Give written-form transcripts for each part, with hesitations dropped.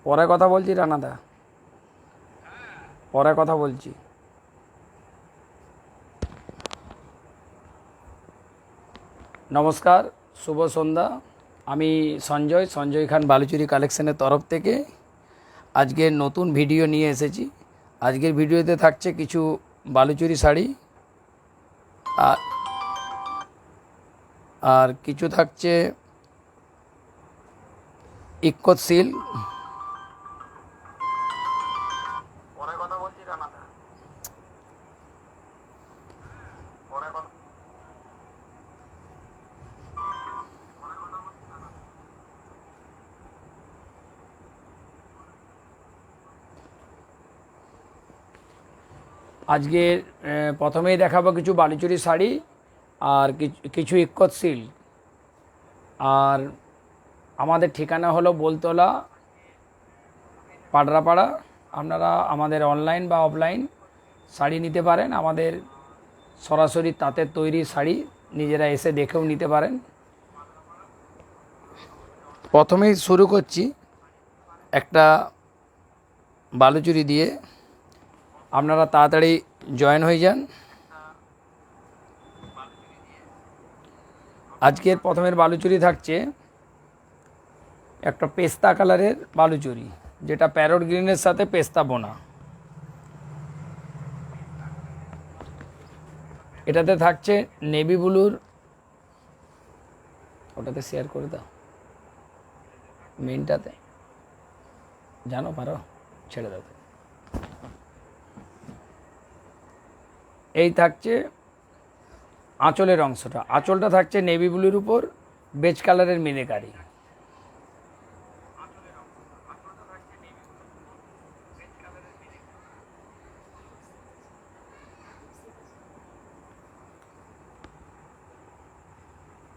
পরে কথা বলছি রানাদা, পরে কথা বলছি। নমস্কার, শুভ সন্ধ্যা। আমি সঞ্জয় খান বালুচুরি কালেকশনের তরফ থেকে আজকের নতুন ভিডিও নিয়ে এসেছি। আজকের ভিডিওতে থাকছে কিছু বালুচুরি শাড়ি আর কিছু থাকছে ইক্কত সিল্ক। আজকে প্রথমেই দেখাবো কিছু বালুচুরি শাড়ি আর কিছু ইক্কত সিল্ক। আর আমাদের ঠিকানা হলো বোলতলা, পাডরাপাড়া। আপনারা আমাদের অনলাইন বা অফলাইন শাড়ি নিতে পারেন। আমাদের সরাসরি তাঁতের তৈরি শাড়ি নিজেরা এসে দেখেও নিতে পারেন। প্রথমেই শুরু করছি একটা বালুচুরি দিয়ে। আপনারা তাড়াতাড়ি জয়েন হয়ে যান। আজকের প্রথমের বালুচুরি থাকছে একটা পেস্তা কালারের বালুচুরি, যেটা প্যারট গ্রিনের সাথে পেস্তা বোনা। এটাতে থাকছে নেভি ব্লুর, ওটাতে শেয়ার করে দাও, মেনটাতে জানো পারো, ছেড়ে দাও। এই থাকছে আঁচলের অংশটা, আঁচলটা থাকছে নেভি ব্লুর উপর বেজ কালারের মিনেকারি।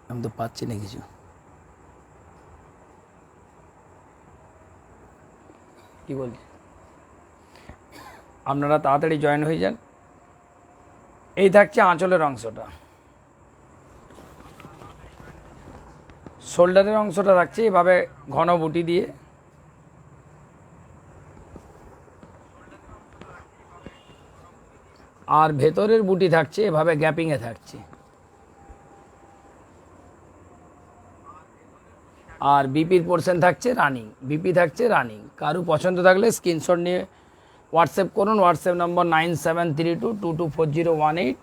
আমি তো পাচ্ছি না কিছু, কি বলছি। আপনারা তাড়াতাড়ি জয়েন হয়ে যান। এই থাকছে আঁচলের অংশটা। শোল্ডারের অংশটা থাকছে এভাবে ঘন বুটি দিয়ে। আর ভেতরের বুটি থাকছে এভাবে গ্যাপিংয়ে থাকছে। আর বিপির পোর্শন থাকছে রানিং, বিপি থাকছে রানিং। কারো পছন্দ থাকলে স্ক্রিনশট নিয়ে হোয়াটসঅ্যাপ করুন। হোয়াটসঅ্যাপ নম্বর 9732224018।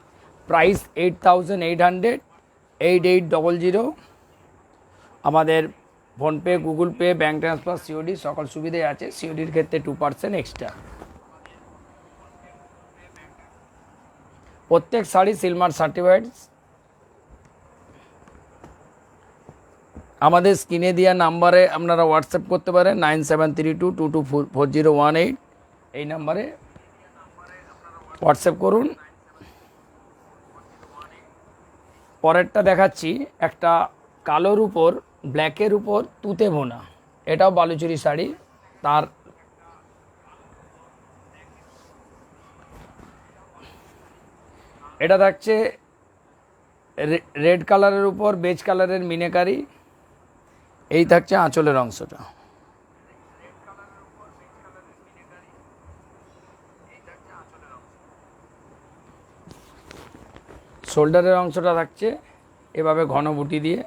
প্রাইস 8800, 8800। আমাদের PhonePe, Google pay, bank transfer, COD সকল সুবিধাই আছে। সিওডির ক্ষেত্রে 2% এক্সট্রা। প্রত্যেক শাড়ি সিলমার সার্টিফাইড। আমাদের স্ক্রিনে দেওয়া নাম্বারে আপনারা হোয়াটসঅ্যাপ করতে পারেন, 9732224018। এই নাম্বারে হোয়াটসঅ্যাপ করুন। পরেরটা দেখাচ্ছি একটা কালোর উপর ব্ল্যাকের উপর তুতে বোনা, এটাও বালুচুরি শাড়ি। তার এটা থাকছে রেড কালারের উপর বেজ কালারের মিনেকারি। এই থাকছে আঁচলের অংশটা। শোল্ডারের অংশটা থাকছে এভাবে ঘন বুটি দিয়ে।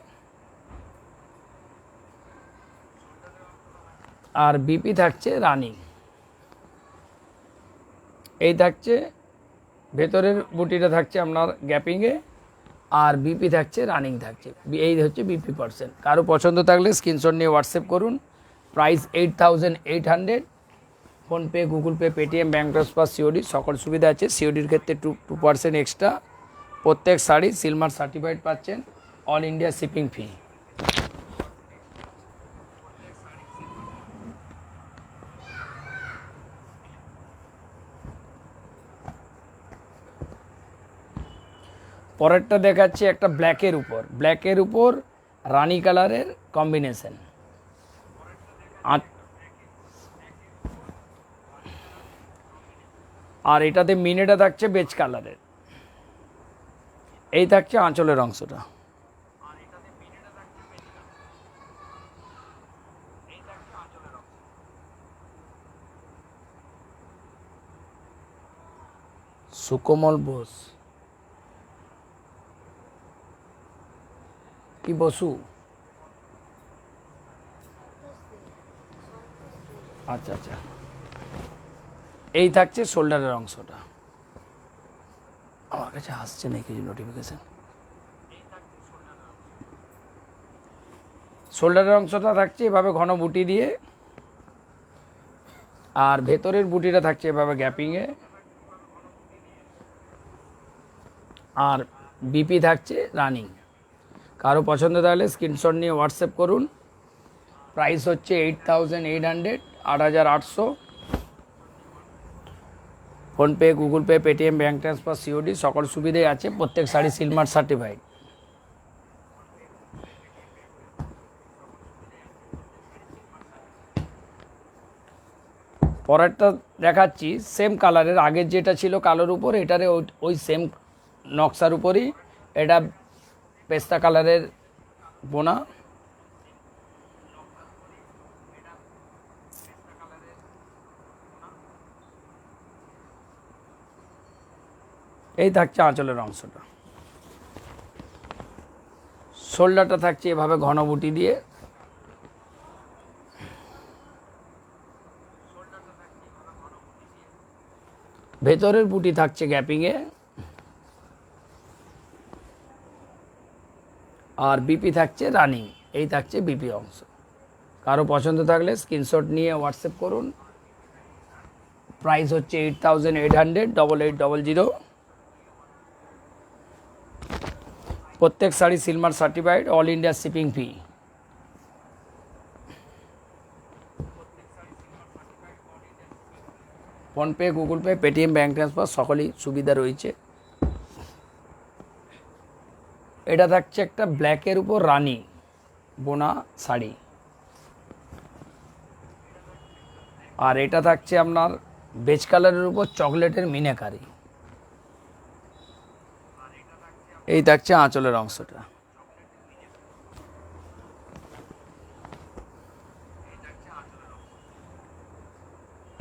আর বিপি থাকছে রানিং। এই থাকছে ভেতরের বুটিটা থাকছে আপনার গ্যাপিংয়ে, আর বিপি থাকছে রানিং থাকছে। এই হচ্ছে বিপি পার্সেন্ট। কারো পছন্দ থাকলে স্ক্রিনশট নিয়ে হোয়াটসঅ্যাপ করুন। Price 8800। PhonePe, Google Pay, Paytm, bank transfer, COD সকল সুবিধা আছে। সিওডির ক্ষেত্রে 2% এক্সট্রা। প্রত্যেক শাড়ি সিলমার সার্টিফাইড পাচ্ছেন, অল ইন্ডিয়া শিপিং ফি। পরেরটা দেখাচ্ছি একটা ব্ল্যাকের উপর রানি কালারের কম্বিনেশন। আর এটাতে মিনেটা থাকছে বেজ কালারের। এই থাকছে আঁচলের অংশটা। সুকোমল বোস, কি বসু? আচ্ছা আচ্ছা, এই থাকছে শোল্ডারের অংশটা। আমার কাছে আসছে না কিছু নোটিফিকেশান। শোল্ডারের অংশটা থাকছে এভাবে ঘন বুটি দিয়ে, আর ভেতরের বুটিটা থাকছে এভাবে গ্যাপিংয়ে, আর বিপি থাকছে রানিং। কারো পছন্দ তাহলে স্ক্রিনশট নিয়ে হোয়াটসঅ্যাপ করুন। প্রাইস হচ্ছে 8800, 8800। PhonePe, Google Pay, Paytm, bank transfer, COD সকল সুবিধাই আছে। প্রত্যেক শাড়ি সিলমার্ক সার্টিফাইড। পরেরটা দেখাচ্ছি সেম কালারের, আগের যেটা ছিল কালোর উপর, এটারে ওই সেম নকশার উপরই, এটা পেস্তা কালারের বোনা। এই থাকছে আঁচলের অংশটা। শোল্ডারটা থাকছে এভাবে ঘন বুটি দিয়ে, ভেতরের বুটি থাকছে গ্যাপিংয়ে, আর বিপি থাকছে রানিং। এই থাকছে বিপি অংশ। কারো পছন্দ থাকলে স্ক্রিনশট নিয়ে হোয়াটসঅ্যাপ করুন। প্রাইস হচ্ছে 8800, 8800। প্রত্যেক sari silk mark certified, all India shipping fee. PhonePe, Google Pay, Paytm, bank transfer সকলই সুবিধা রয়েছে। এটা থাকছে একটা ব্ল্যাকের উপর রানি বোনা শাড়ি, আর এটা থাকছে আপনার বেজ কালারের উপর চকলেটের মিনাকারি। এই থাকছে আঁচলের অংশটা।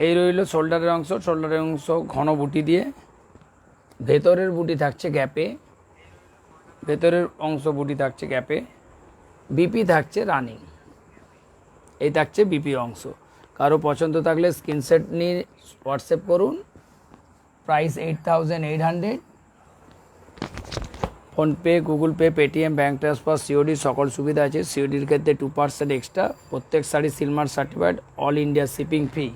এই রইল শোল্ডারের অংশ। শোল্ডারের অংশ ঘন বুটি দিয়ে, ভেতরের বুটি থাকছে গ্যাপে, ভেতরের অংশ বুটি থাকছে গ্যাপে, বিপি থাকছে রানিং। এই থাকছে বিপি অংশ। কারো পছন্দ থাকলে স্ক্রিনশট নিয়ে হোয়াটসঅ্যাপ করুন। Price 8800। PhonePe, Google Pay, Paytm, bank transfer, COD সকল সুবিধা আছে। সিওডির ক্ষেত্রে 2% এক্সট্রা। প্রত্যেক sari silk mark certified, all India shipping free.